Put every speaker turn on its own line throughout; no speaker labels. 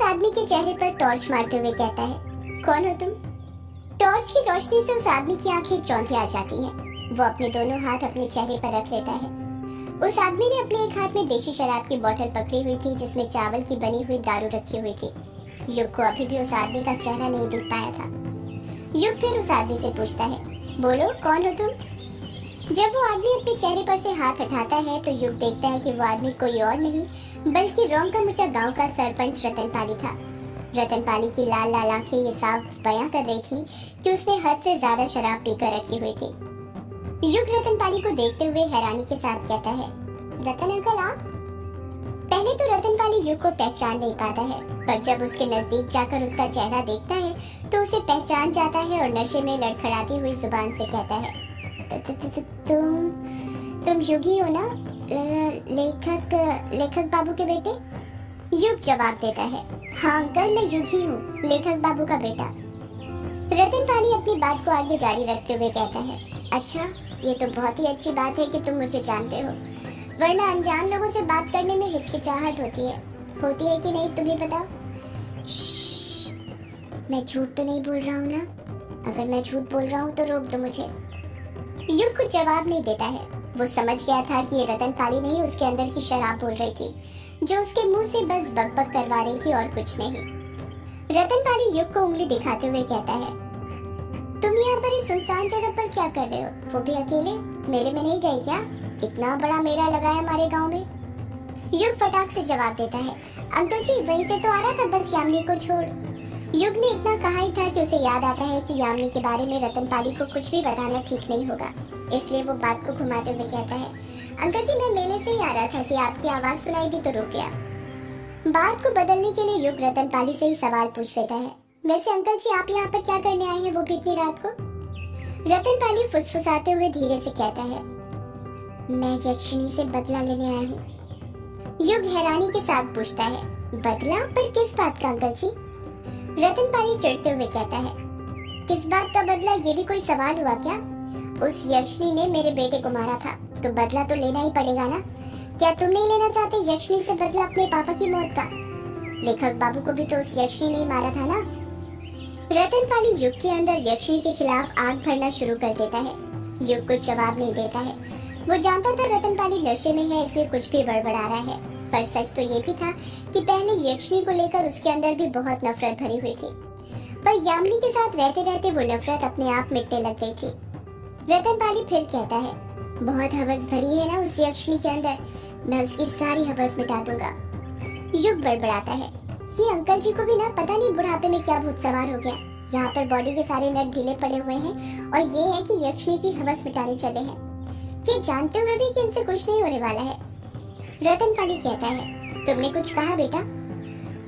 आदमी के चेहरे पर टॉर्च मारते हुए कहता है, कौन हो तुम? टॉर्च की रोशनी से उस आदमी की आंखें चौंधी आ जाती हैं। वो अपने दोनों हाथ अपने चेहरे पर रख लेता है। उस आदमी ने अपने एक हाथ में देशी शराब की बोतल पकड़ी हुई थी जिसमें चावल की बनी हुई दारू रखी हुई थी। युग को अभी भी उस आदमी का चेहरा नहीं दिख पाया था। युग फिर उस आदमी से पूछता है, बोलो कौन हो तुम? जब वो आदमी अपने चेहरे पर से हाथ उठाता है तो युग देखता है कि वो आदमी कोई और नहीं बल्कि रोंगकामुचा गांव का सरपंच रतन पाली था। रतन पाली की लाल लाल आंखें ये साफ बयां कर रही थी कि उसने हद से ज्यादा शराब पीकर रखी हुई थी। युग रतन पाली को देखते हुए हैरानी के साथ कहता है, रतन अंकल आप? पहले तो रतन पाली युग को पहचान नहीं पाता है, पर जब उसके नजदीक जाकर उसका चेहरा देखता है तो उसे पहचान जाता है और नशे में लड़खड़ाती हुई जुबान से कहता है, तुम युग ही हो ना, लेखक बाबू के बेटे? युग जवाब देता है, हाँ अंकल मैं युग ही हूँ, लेखक बाबू का बेटा। रतन पाली अपनी बात को आगे जारी रखते हुए कहता है, अच्छा ये तो बहुत ही अच्छी बात है कि तुम मुझे जानते हो, वरना अनजान लोगों से बात करने में हिचकिचाहट होती है कि नहीं तुम ही बताओ? मैं झूठ तो नहीं बोल रहा हूँ ना? अगर मैं झूठ बोल रहा हूँ तो रोक दो मुझे। युग कुछ जवाब नहीं देता है। वो समझ गया था कि ये रतन पाली नहीं उसके अंदर की शराब बोल रही थी जो उसके मुंह से बस बकबक करवा रही थी और कुछ नहीं। रतन पाली युग को उंगली दिखाते हुए कहता है, तुम यहाँ पर इस सुनसान जगह पर क्या कर रहे हो? वो भी अकेले? मेले में नहीं गए क्या? इतना बड़ा मेला लगा है हमारे गाँव में। युग फटाक से जवाब देता है, अंकल जी वहीं से तो आ रहा था बस यामिनी को छोड़। युग ने इतना कहा ही था कि उसे याद आता है कि यामिनी के बारे में रतन पाली को कुछ भी बताना ठीक नहीं होगा, इसलिए वो बात को घुमाते हुए कहता है, अंकल जी मैं मेले से ही आ रहा था कि आपकी आवाज सुनाई दी तो रुक गया। बात को बदलने के लिए युग रतन पाली से ही सवाल पूछ लेता है, वैसे अंकल जी आप यहाँ पर क्या करने आए हैं, वो भी इतनी रात को? रतन पाली फुसफुसाते हुए धीरे से कहता है, मैं यक्षिणी से बदला लेने आया हूँ। युग हैरानी के साथ पूछता है, बदला? पर किस बात का अंकल जी? रतन पाली चिढ़ते हुए कहता है, किस बात का बदला? ये भी कोई सवाल हुआ क्या? उस यक्षिणी ने मेरे बेटे को मारा था तो बदला तो लेना ही पड़ेगा ना। क्या तुम नहीं लेना चाहते यक्षिणी से बदला अपने पापा की मौत का? लेखक बाबू को भी तो उस यक्षिणी ने मारा था ना। रतन पाली युग के अंदर यक्षिणी के खिलाफ आग भरना शुरू कर देता है। युग कुछ जवाब नहीं देता है। वो जानता था रतन पाली नशे में है इसलिए कुछ भी बड़बड़ा रहा है, पर सच तो ये भी था कि पहले यक्षिणी को लेकर उसके अंदर भी बहुत नफरत भरी हुई थी, पर यामिनी के साथ रहते रहते वो नफरत अपने आप मिटने लग गई थी। रतन पाली फिर कहता है, बहुत हवस भरी है ना उस यक्षिणी के अंदर, मैं उसकी सारी हवस मिटा दूंगा। युग बड़बड़ाता है, ये अंकल जी को भी ना पता नहीं बुढ़ापे में क्या भूत सवार हो गया, यहाँ पर बॉडी के सारे नट ढीले पड़े हुए हैं और ये है कि यक्षिणी की हवस मिटाने चले हैं, ये जानते हुए भी कि इनसे कुछ नहीं होने वाला है। रतन पाली कहता है, तुमने कुछ कहा बेटा?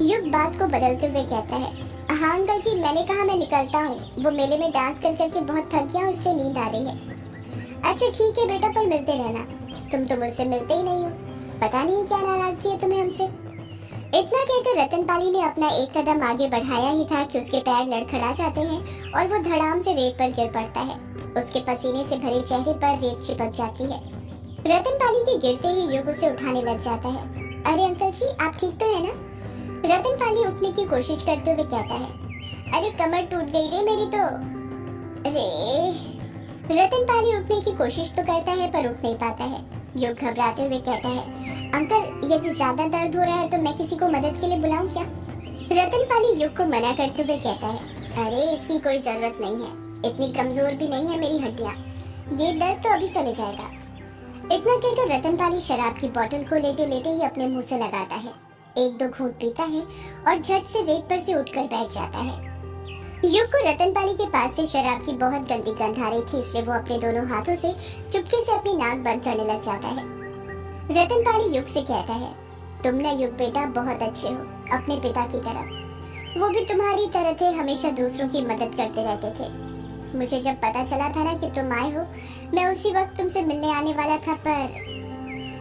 युग बात को बदलते हुए कहता है, हाँ अंकल जी मैंने कहा मैं निकलता हूँ, वो मेले में डांस कर करके बहुत थक गया, उससे नींद आ रही है। अच्छा ठीक है बेटा, पर मिलते रहना। तुम तो मुझसे मिलते ही नहीं हो, पता नहीं क्या नाराजगी है तुम्हें हमसे। इतना कहकर रतन पाली ने अपना एक कदम आगे बढ़ाया ही था कि उसके पैर लड़खड़ा जाते हैं और वो धड़ाम से रेत पर गिर पड़ता है। उसके पसीने से भरे चेहरे पर रेत चिपक जाती है। रतन पाली के गिरते ही युग उसे उठाने लग जाता है। अरे अंकल जी आप ठीक तो है ना? रतन पाली उठने की कोशिश करते हुए कहता है, अरे कमर टूट गई रे मेरी तो। अरे रतन पाली उठने की कोशिश तो करता है पर उठ नहीं पाता है। युग घबराते हुए कहता है, अंकल यदि ज्यादा दर्द हो रहा है तो मैं किसी को मदद के लिए बुलाऊं क्या? रतन पाली युग को मना करते हुए कहता है, अरे इसकी कोई जरूरत नहीं है, इतनी कमजोर भी नहीं है मेरी हड्डियां, ये दर्द तो अभी चले जाएगा। इतना कहकर रतन पाली शराब की बोतल को लेटे लेटे ही अपने मुंह से लगाता है, एक दो घूंट पीता है और झट से रेत पर से उठकर बैठ जाता है। युग को रतन पाली के पास से शराब की बहुत गंदी गंध आ रही थी, इसलिए वो अपने दोनों हाथों से चुपके से अपनी नाक बंद करने लग जाता है। रतन पाली युग से कहता है, तुम ना युग बेटा बहुत अच्छे हो, अपने पिता की तरह। वो भी तुम्हारी तरह थे, हमेशा दूसरों की मदद करते रहते थे। मुझे जब पता चला था ना कि तुम आए हो, मैं उसी वक्त तुमसे मिलने आने वाला था, पर।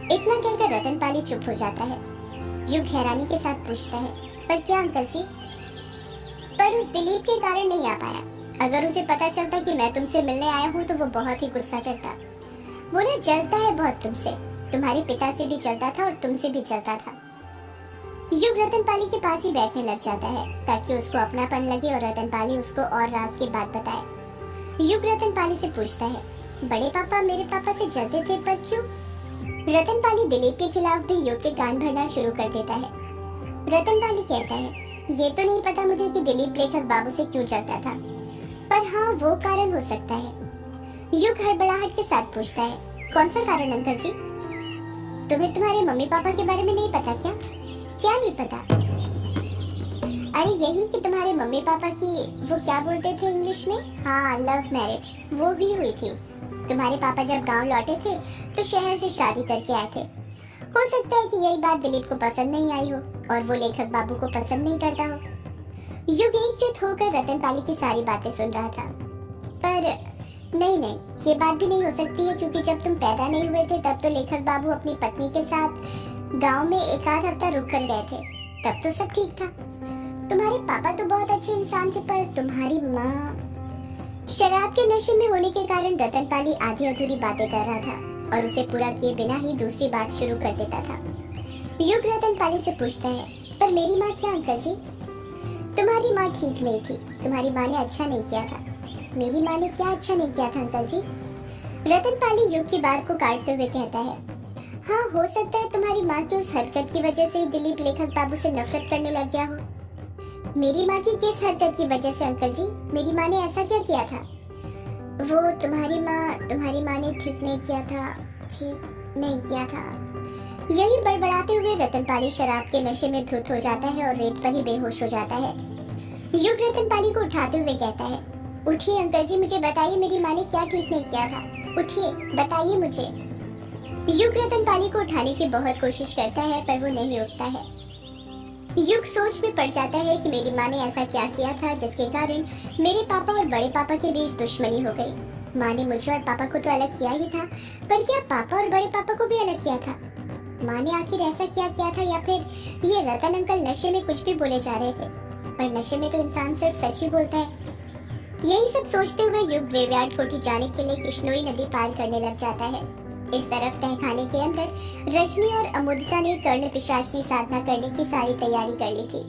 इतना कहकर रतन पाली चुप हो जाता है। युग हैरानी के साथ पूछता है, पर क्या अंकल जी? पर उस दिलीप के कारण नहीं आ पाया। अगर उसे पता चलता कि मैं तुमसे मिलने आया हूँ तो वो बहुत ही गुस्सा करता। वो ना जलता है बहुत तुमसे, तुम्हारे पिता से भी जलता था और तुमसे भी जलता था। युग रतनपाली के पास ही बैठने लग जाता है ताकि उसको अपनापन लगे और रतनपाली उसको और राज की बात बताए। युग रतनपाली से पूछता है, बड़े पापा मेरे पापा से जलते थे पर क्यों? रतनपाली दिलीप के खिलाफ भी युग के कान भरना शुरू कर देता है। रतनपाली कहता है, ये तो नहीं पता मुझे कि दिलीप लेखक बाबू से क्यों जलता था, पर हाँ वो कारण हो सकता है। युग हड़बड़ाहट के साथ पूछता है, कौन सा कारण अंकल जी? तुम्हें तुम्हारे मम्मी पापा के बारे में नहीं पता क्या? क्या नहीं पता? अरे यही कि तुम्हारे मम्मी पापा की वो क्या बोलते थे इंग्लिश में, हाँ लव मैरिज, वो भी हुई थी। तुम्हारे पापा जब गांव लौटे थे तो शहर से शादी करके आए थे। हो सकता है कि यही बात दिलीप को पसंद नहीं आई हो और वो लेखक बाबू को पसंद नहीं करता हो। युग एकजुट होकर रतनपाली की सारी बातें सुन रहा था। पर नहीं, ये बात भी नहीं हो सकती है क्योंकि जब तुम पैदा नहीं हुए थे तब तो लेखक बाबू अपनी पत्नी के साथ गांव में एक आध हफ्ता रुक कर गए थे, तब तो सब ठीक था। तुम्हारे पापा तो बहुत अच्छे इंसान थे पर तुम्हारी माँ। शराब के नशे में होने के कारण रतनपाली आधी अधूरी बातें कर रहा था और उसे पूरा किए बिना ही दूसरी बात शुरू कर देता था। युग रतनपाली से पूछता है, पर मेरी माँ क्या अंकल जी? तुम्हारी माँ ठीक नहीं थी, तुम्हारी माँ ने अच्छा नहीं किया था। मेरी माँ ने क्या अच्छा नहीं किया था अंकल जी? रतनपाली युग की बात को काटते हुए कहता है, हाँ हो सकता है तुम्हारी माँ की उस हरकत की वजह से ही दिलीप लेखक बाबू से नफरत करने लग गया हो। मेरी माँ की किस हरकत की वजह से अंकल जी? मेरी माँ ने ऐसा क्या किया था? वो तुम्हारी माँ ने ठीक नहीं किया था। यही बड़बड़ाते हुए रतनपाली शराब के नशे में धुत हो जाता है और रेत पर ही बेहोश हो जाता है। युग रतनपाली को उठाते हुए कहता है, उठिए अंकल जी, मुझे बताइए मेरी माँ ने क्या ठीक नहीं किया था, उठिए बताइए मुझे। युग रतनपाली को उठाने की बहुत कोशिश करता है पर वो नहीं उठता है। युग सोच में पड़ जाता है कि मेरी माँ ने ऐसा क्या किया था जिसके कारण मेरे पापा और बड़े पापा के बीच दुश्मनी हो गई। माँ ने मुझे और पापा को तो अलग किया ही था, पर क्या पापा और बड़े पापा को भी अलग किया था? माँ ने आखिर ऐसा क्या किया था, या फिर ये रतन अंकल नशे में कुछ भी बोले जा रहे थे? पर नशे में तो इंसान सिर्फ सच ही बोलता है। यही सब सोचते हुए युग ग्रेवयार्ड कोठी जाने के लिए किश्नोई नदी पार करने लग जाता है। इस तरफ तहखाने के अंदर रजनी और अमुदिता ने कर्ण पिशाचनी साधना करने की सारी तैयारी कर ली थी।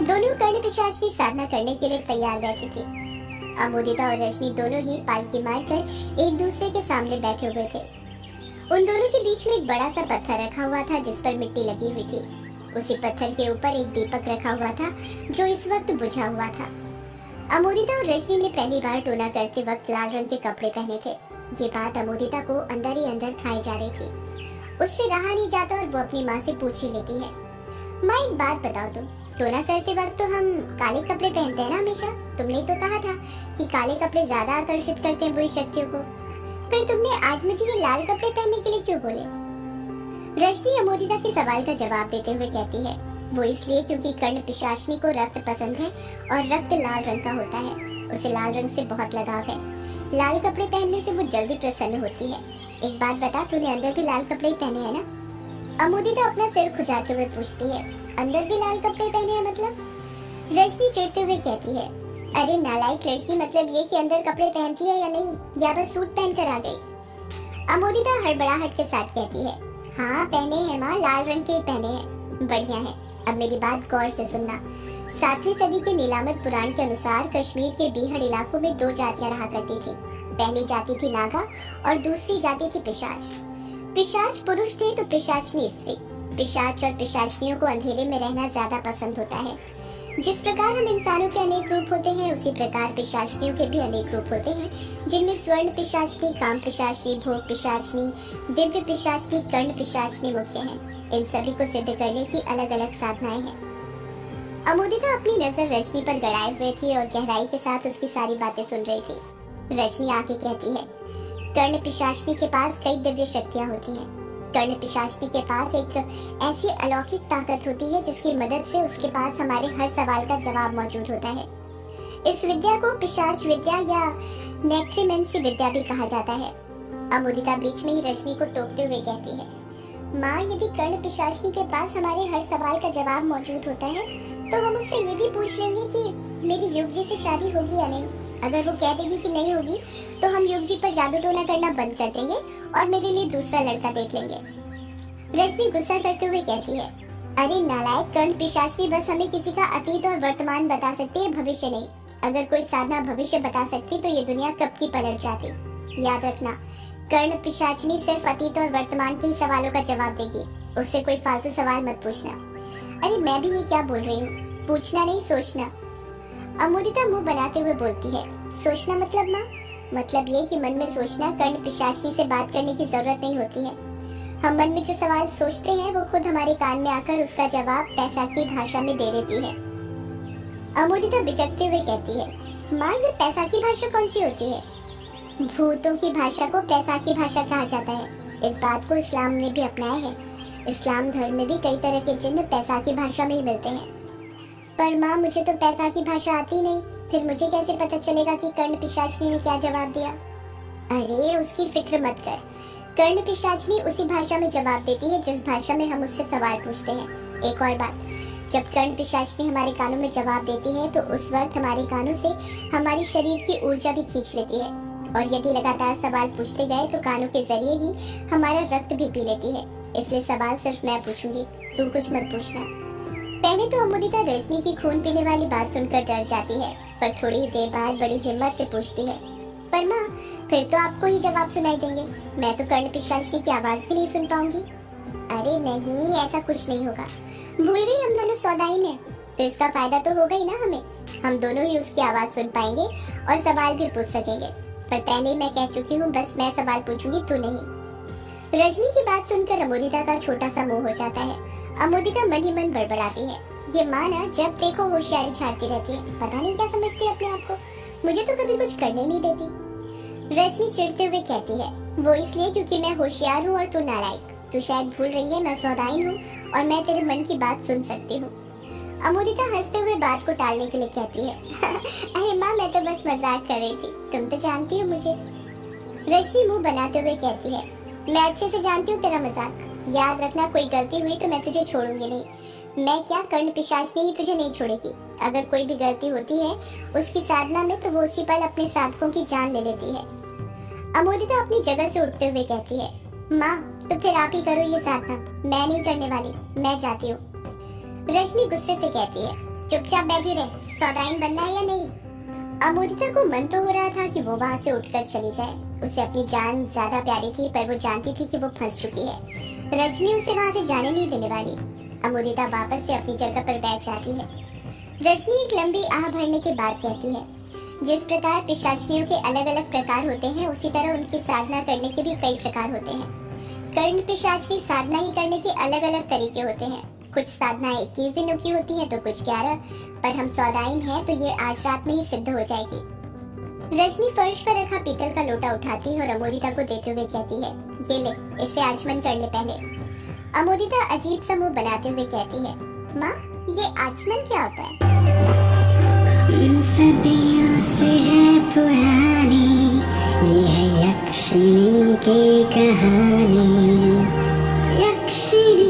दोनों कर्ण पिशाचनी साधना करने के लिए तैयार बैठी थी। अमुदिता और रजनी दोनों ही पालकी मारकर एक दूसरे के सामने बैठे हुए थे। उन दोनों के बीच में एक बड़ा सा पत्थर रखा हुआ था जिस पर मिट्टी लगी हुई थी। उसी पत्थर के ऊपर एक दीपक रखा हुआ था जो इस वक्त बुझा हुआ था। अमोदिता और रजनी ने पहली बार टोना करते वक्त लाल रंग के कपड़े पहने थे। ये बात अमोदिता को अंदर ही अंदर खाई जा रही थी। उससे रहा नहीं जाता और वो अपनी माँ से पूछ ही लेती है, माँ एक बात बताओ, तुम टोना करते वक्त तो हम काले कपड़े पहनते हैं ना हमेशा? तुमने तो कहा था कि काले कपड़े ज्यादा आकर्षित करते हैं बुरी शक्तियों को, फिर तुमने आज मुझे ये लाल कपड़े पहनने के लिए क्यों बोले? रजनी अमोदिता के सवाल का जवाब देते हुए कहती है, वो इसलिए क्योंकि कर्ण पिशाचनी को रक्त पसंद है और रक्त लाल रंग का होता है। उसे लाल रंग से बहुत लगाव है। लाल कपड़े पहनने से वो जल्दी प्रसन्न होती है। एक बात बता, तूने अंदर भी लाल कपड़े ही पहने हैं ना? अमोदिता अपना सिर खुजाते हुए पूछती है, अंदर भी लाल कपड़े पहने हैं मतलब? रजनी चिढ़ते हुए कहती है, अरे नालायक लड़की, मतलब ये कि अंदर कपड़े पहनती है या नहीं, या बस सूट पहन कर आ गई? अमोदिता हड़बड़ाहट के साथ कहती है, हाँ पहने हैं माँ, लाल रंग के पहने हैं। बढ़िया है, अब मेरी बात गौर से सुनना। 7वीं सदी के नीलामत पुराण के अनुसार कश्मीर के बीहड़ इलाकों में 2 जातियां रहा करती थी। पहली जाति थी नागा और दूसरी जाति थी पिशाच। पिशाच पुरुष थे तो पिशाचनी स्त्री। पिशाच और पिशाचनियों को अंधेरे में रहना ज्यादा पसंद होता है। जिस प्रकार हम इंसानों के अनेक रूप होते हैं, उसी प्रकार पिशाचनियों के भी अनेक रूप होते हैं, जिनमें स्वर्ण पिशाचनी, काम पिशाचनी, भोग पिशाचनी, दिव्य पिशाचनी, कर्ण पिशाचनी मुख्य हैं। इन सभी को सिद्ध करने की अलग अलग साधनाएं हैं। अमोदिता अपनी नजर रजनी पर गड़ाए हुए थी और गहराई के साथ उसकी सारी बातें सुन रही थी। रजनी आके कहती है, कर्ण पिशाचनी के पास कई दिव्य शक्तियां होती हैं। कर्ण पिशाचनी के पास एक ऐसी अलौकिक ताकत होती है जिसकी मदद से उसके पास हमारे हर सवाल का जवाब मौजूद होता है। इस विद्या को पिशाच विद्या या नेक्रोमेंसी विद्या भी कहा जाता है। अमोदिता बीच में ही रजनी को टोकते हुए कहती है, माँ यदि कर्ण पिशाचनी के पास हमारे हर सवाल का जवाब मौजूद होता है तो हम उससे ये भी पूछ लेंगे कि मेरी युग जी से शादी होगी या नहीं। अगर वो कह देगी कि नहीं होगी तो हम युग जी पर जादू टोना करना बंद कर देंगे और मेरे लिए दूसरा लड़का देख लेंगे। रजनी गुस्सा करते हुए कहती है, अरे नालायक कर्ण पिशाची, बस हमें किसी का अतीत और वर्तमान बता सकती है, भविष्य नहीं। अगर कोई साधना भविष्य बता सकती तो ये दुनिया कब की पलट जाती। याद रखना, कर्ण पिशाचिनी सिर्फ अतीत और वर्तमान के ही सवालों का जवाब देगी, उससे कोई फालतू सवाल मत पूछना। अरे मैं भी ये क्या बोल रही हूँ, पूछना नहीं सोचना। अमोदिता मुंह बनाते हुए बोलती है, सोचना मतलब माँ? मतलब ये कि मन में सोचना, कर्ण पिशाचिनी से बात करने की जरूरत नहीं होती है। हम मन में जो सवाल सोचते हैं वो खुद हमारे कान में आकर उसका जवाब पैसा की भाषा में दे देती है। अमोदिता बिचकते हुए कहती है, माँ ये पैसा की भाषा कौन सी होती है? भूतों की भाषा को पैसा की भाषा कहा जाता है। इस बात को इस्लाम ने भी अपनाया है। इस्लाम धर्म में भी कई तरह के चिन्ह पैसा की भाषा में ही मिलते हैं। पर माँ मुझे तो पैसा की भाषा आती नहीं, फिर मुझे कैसे पता चलेगा कि कर्ण पिशाचिनी ने क्या जवाब दिया? अरे उसकी फिक्र मत कर, कर्ण पिशाचिनी उसी भाषा में जवाब देती है जिस भाषा में हम उससे सवाल पूछते हैं। एक और बात, जब कर्ण पिशाचिनी हमारे कानों में जवाब देती है तो उस वक्त हमारे कानों से हमारी शरीर की ऊर्जा भी खींच लेती है, और यदि लगातार सवाल पूछते गए तो कानों के जरिए ही हमारा रक्त भी पी लेती है। इसलिए सवाल सिर्फ मैं पूछूंगी, तू कुछ मत पूछना। पहले तो अमोदिता रजनी की खून पीने वाली बात सुनकर डर जाती है, पर थोड़ी ही देर बाद बड़ी हिम्मत से पूछती है, पर माँ फिर तो आपको ही जवाब सुनाई देंगे, मैं तो कर्ण पिशाचिनी की आवाज भी नहीं सुन पाऊंगी। अरे नहीं, ऐसा कुछ नहीं होगा, भूल गई हम दोनों सौदाइन हैं, तो इसका फायदा तो होगा ही ना हमें। हम दोनों ही उसकी आवाज सुन पाएंगे और सवाल भी पूछ सकेंगे। पर पहले मैं कह चुकी हूँ, बस मैं सवाल पूछूंगी, तू नहीं। रजनी की बात सुनकर अमोदिता का छोटा सा मुंह हो जाता है। अमोदिता मन ही मन बड़बड़ाती है, ये माँ ना जब देखो होशियारी छाड़ती रहती है, पता नहीं क्या समझती है अपने आप को, मुझे तो कभी कुछ करने नहीं देती। रजनी चिढ़ते हुए कहती है, वो इसलिए क्योंकि मैं होशियार हूँ और तू नालायक। तू शायद भूल रही है मैं सौदाइन हूँ और मैं तेरे मन की बात सुन सकती हूँ। अमोदिता हंसते हुए बात को टालने के लिए कहती है, अरे माँ मैं तो बस मजाक कर रही थी, तुम तो जानती हो मुझे। रजनी मुंह बनाते हुए कहती है, मैं अच्छे से जानती हूँ तेरा मजाक। याद रखना, कोई गलती हुई तो मैं तुझे छोड़ूंगी नहीं। मैं क्या, कर्ण पिशाचिनी ही तुझे नहीं छोड़ेगी। अगर कोई भी गलती होती है उसकी साधना में तो वो उसी पल अपने साधकों की जान ले लेती है। अमोदिता अपनी जगह से उठते हुए कहती है, माँ तो फिर आप ही करो ये साधना, मैं नहीं करने वाली, मैं जाती हूँ। रजनी गुस्से से कहती है, चुपचाप बैठी रहे, सौदाइन बनना है या नहीं? अमोदिता को मन तो हो रहा था कि वो वहाँ से उठकर चली जाए, उसे अपनी जान ज्यादा प्यारी थी, पर वो जानती थी कि वो फंस चुकी है। रजनी उसे वहाँ से जाने नहीं देने वाली। अमोदिता वापस से अपनी जगह पर बैठ जाती है। रजनी एक लंबी आह भरने के बाद कहती है, जिस प्रकार पिशाचिनियों के अलग अलग प्रकार होते हैं, उसी तरह उनकी साधना करने के भी कई प्रकार होते हैं। कर्ण पिशाचिनी साधना ही करने के अलग अलग तरीके होते हैं। कुछ साधना 21 दिनों की होती है तो कुछ 11, पर हम सौदाइन हैं तो ये आज रात में ही सिद्ध हो जाएगी। रजनी फर्श पर रखा पीतल का लोटा उठाती है और अमोदिता को देते हुए कहती है, ये ले, इसे आचमन कर ले पहले। अमोदिता अजीब सा मुंह बनाते हुए कहती है, माँ ये आचमन क्या होता है?
सदियों से है पुरानी, ये है यक्षिणी की कहानी। यक्षिणी